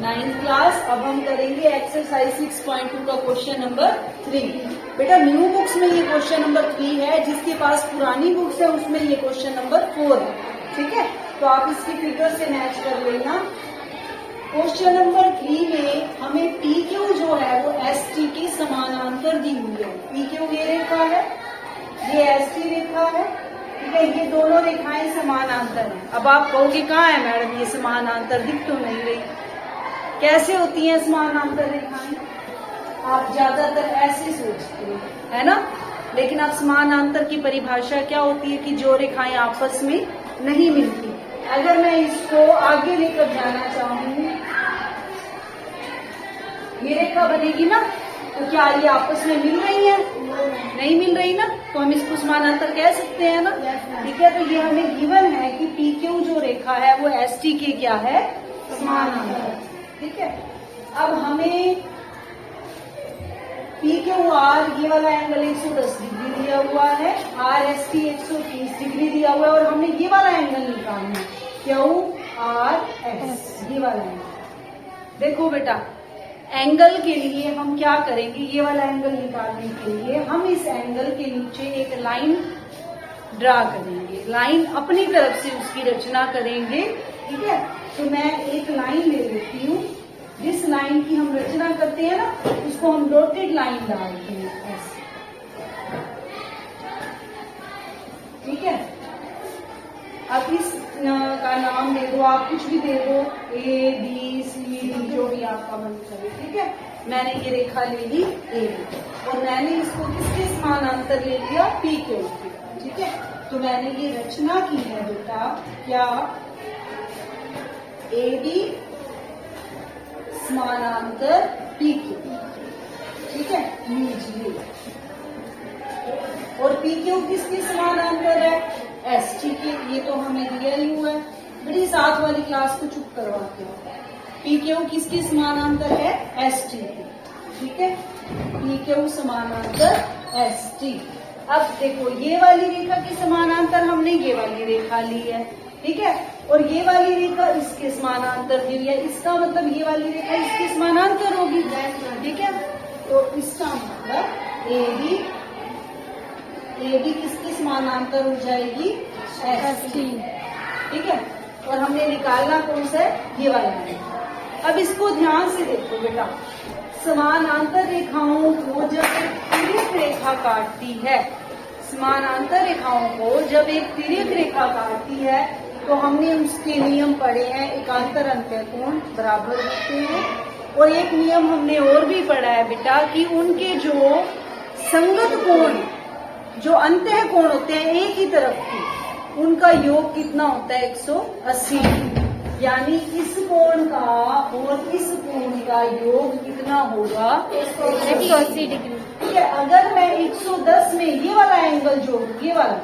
9th class. अब हम करेंगे एक्सरसाइज 6.2 का क्वेश्चन नंबर 3। बेटा न्यू बुक्स में ये क्वेश्चन नंबर 3 है, जिसके पास पुरानी बुक्स है उसमें ये क्वेश्चन नंबर 4 है। ठीक है, तो आप इसकी फिगर से मैच कर लेना। क्वेश्चन नंबर 3 में हमें पी क्यू जो है वो एस टी के समानांतर दी हुई है। पी क्यू ये रेखा है, ये एस टी रेखा है। ठीक है, ये दोनों रेखाएं समानांतर हैं। अब आप कहोगे कहाँ है मैडम ये समानांतर, दिख तो नहीं रही। कैसे होती हैं समानांतर रेखाएं? आप ज्यादातर ऐसे सोचते हो, है ना, लेकिन अब समानांतर की परिभाषा क्या होती है कि जो रेखाएं आपस में नहीं मिलती। अगर मैं इसको आगे लेकर जाना चाहूँ, ये रेखा बनेगी ना, तो क्या ये आपस में मिल रही है? नहीं मिल रही ना, तो हम इसको समानांतर कह सकते हैं ना। ठीक है, तो ये हमें गिवन है कि पी क्यू जो रेखा है वो एस टी के क्या है, समानांतर। ठीक है, अब हमें पी क्यू आर ये वाला एंगल 110 डिग्री दिया हुआ है, आर एस टी 130 डिग्री दिया हुआ है, और हमने ये वाला एंगल निकालना है क्यू आर एस, ये वाला एंगल। देखो बेटा, एंगल के लिए हम क्या करेंगे, ये वाला एंगल निकालने के लिए हम इस एंगल के नीचे एक लाइन ड्रा करेंगे, लाइन अपनी तरफ से उसकी रचना करेंगे। ठीक है, तो मैं एक लाइन ले लेती हूँ, जिस लाइन की हम रचना करते हैं ना उसको हम डॉटेड लाइन डालते हैं ऐसे। ठीक है, अब इस का नाम दे दो, आप कुछ भी दे दो, ए बी सी डी, जो भी आपका मन करे। ठीक है, मैंने ये रेखा ले ली ए, और मैंने इसको किसके समानांतर ले लिया, पी क्यू के। ठीक है, तो मैंने ये रचना की है बेटा, क्या ए बी समानांतर पी क्यू। ठीक है, लीजिए, और पी क्यू किसके समानांतर है, एस टी के। ये तो हमें दिया ही हुआ है, बड़ी साथ वाली क्लास को चुप करवाते हो। पी क्यू किसके समानांतर है, एस टी के। ठीक है, पी क्यू समानांतर एस टी। अब देखो, ये वाली रेखा के समानांतर हमने ये वाली रेखा ली है। ठीक है, और ये वाली रेखा इसके समानांतर दी है, इसका मतलब ये वाली रेखा इसके समानांतर होगी। ठीक है, तो इसका मतलब ए बी किसके समानांतर हो जाएगी, एस टी। ठीक है, और हमने निकालना कौन सा है, ये वाला है। अब इसको ध्यान से देखो बेटा, समानांतर रेखाओं को जब एक तिर्यक रेखा काटती है, समानांतर रेखाओं को जब एक तिर्यक रेखा काटती है, तो हमने उसके नियम पढ़े हैं, एकांतर अंत्य कोण बराबर होते हैं। और एक नियम हमने और भी पढ़ा है बेटा कि उनके जो संगत कोण, जो अंत्य कोण होते हैं एक ही तरफ के, उनका योग कितना होता है, 180। यानी इस कोण का और इस कोण का योग कितना होगा, 180 डिग्री। ठीक है, अगर मैं 110 में ये वाला एंगल जोड़ू, ये वाला,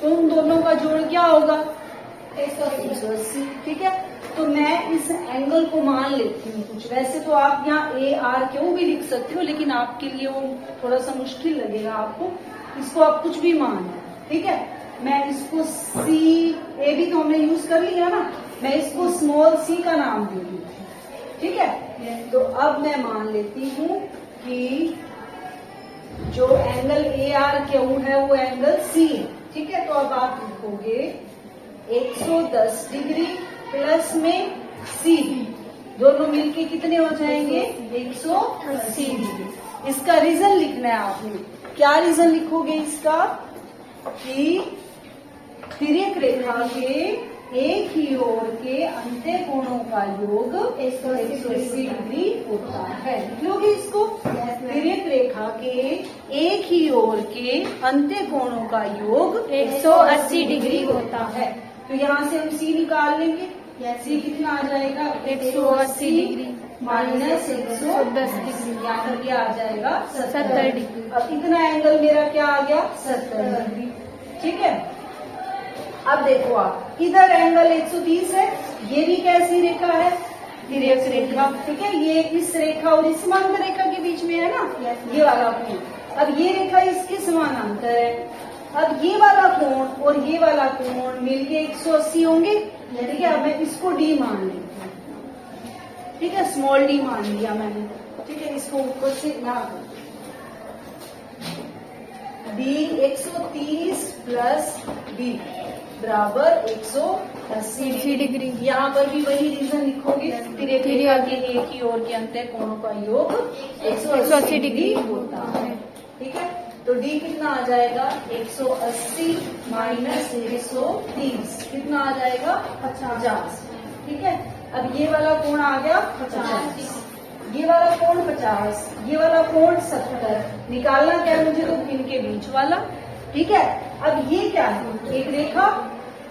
तो उन दोनों का जोड़ क्या होगा, 180। ठीक है, तो मैं इस एंगल को मान लेती हूँ कुछ। वैसे तो आप यहाँ ए आर क्यों भी लिख सकते हो, लेकिन आपके लिए वो थोड़ा सा मुश्किल लगेगा आपको, इसको आप कुछ भी मान लो। ठीक है, मैं इसको सी, ए बी तो हमने यूज कर लिया ना, मैं इसको स्मॉल सी का नाम दे दूँ। ठीक है, तो अब मैं मान लेती हूँ कि जो एंगल ए आर क्यू है वो एंगल सी है। ठीक है, तो अब आप लिखोगे 110 डिग्री प्लस में सी, दोनों मिलके कितने हो जाएंगे, 180 डिग्री। इसका रीजन लिखना है आपने। क्या रीजन लिखोगे इसका, कि तिर्यक रेखा के एक ही ओर के अंत्य कोणों का योग 180 डिग्री होता है। लिखोगे इसको, तिर्यक रेखा के एक ही ओर के अंत्य कोणों का योग 180 डिग्री होता है। तो यहाँ से हम सी निकाल लेंगे, सी कितना आ जाएगा, 180 डिग्री माइनस 110 डिग्री, यानी क्या आ जाएगा, 70 डिग्री। अब इतना एंगल मेरा क्या आ गया, 70 डिग्री। ठीक है, अब देखो आप, इधर एंगल 130 है, ये भी कैसी रेखा है, तिर्यक रेखा। ठीक है, ये इस रेखा और इस समांतर रेखा के बीच में है ना, ये वाला कोण। अब ये रेखा इसके समानांतर है, अब ये वाला कोण और ये वाला कोण मिलके 180 होंगे। ठीक है, अब मैं इसको डी मान लेती हूँ। ठीक है, स्मॉल डी मान लिया मैंने, ठीक है, इसको ऊपर से ना डी 130 प्लस बी बराबर 180 डिग्री। यहाँ पर भी वही रीजन लिखोगे, तिरेखा के एक ही ओर के अंतर कोणों का योग 180 डिग्री होता है। ठीक है, तो डी कितना आ जाएगा 180 माइनस 130 कितना आ जाएगा 50। ठीक है, अब ये वाला कोण आ गया 50, ये वाला कोण 50, ये वाला कोण 70। निकालना क्या है मुझे, तो इनके बीच वाला। ठीक है, अब ये क्या है, एक रेखा।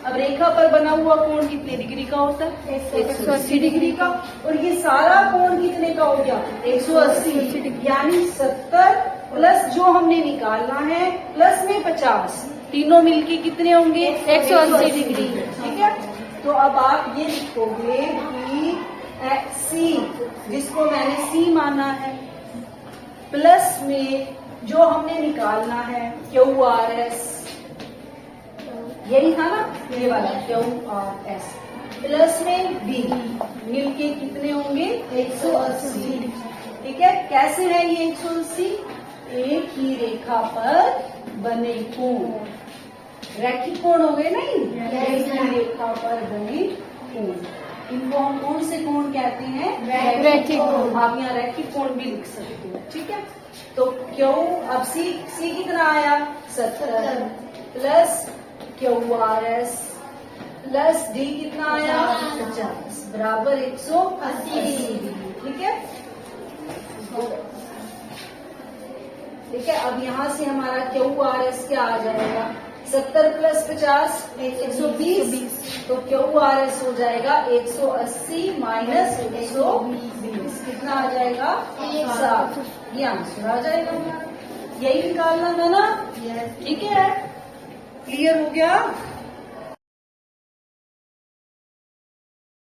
अब रेखा पर बना हुआ कोण कितने डिग्री का होता है 180 डिग्री का, और ये सारा कोण कितने का हो गया 180, यानी 70 प्लस जो हमने निकालना है प्लस में 50, तीनों मिलके कितने होंगे 180 डिग्री। ठीक है, तो अब आप ये लिखोगे कि सी, जिसको मैंने सी माना है, प्लस में जो हमने निकालना है क्यू आर एस, यही था ना, ये वाला क्यू आर एस, प्लस में बी, मिलके कितने होंगे 180। ठीक है, कैसे है ये 180, एक ही रेखा पर बने कोण, रैखिक कोण हो गए नहीं, एक ही रेखा पर बने कोण, इनको हम कौन से कोण कहते हैं, रैखिक कोण। आप यहाँ रैखिक कोण भी लिख सकते हो। ठीक है, तो क्यों, अब सी कितना आया 70 plus Q R S plus D कितना आया 50 बराबर 180। ठीक है, ठीक है, अब यहाँ से हमारा क्यू आर एस क्या आ जाएगा 70 प्लस 50 120, तो क्यू आर एस हो जाएगा 180 माइनस 120, कितना आ जाएगा 60। ये आंसर आ जाएगा हमारा, यही निकालना था ना। ठीक है, क्लियर हो गया।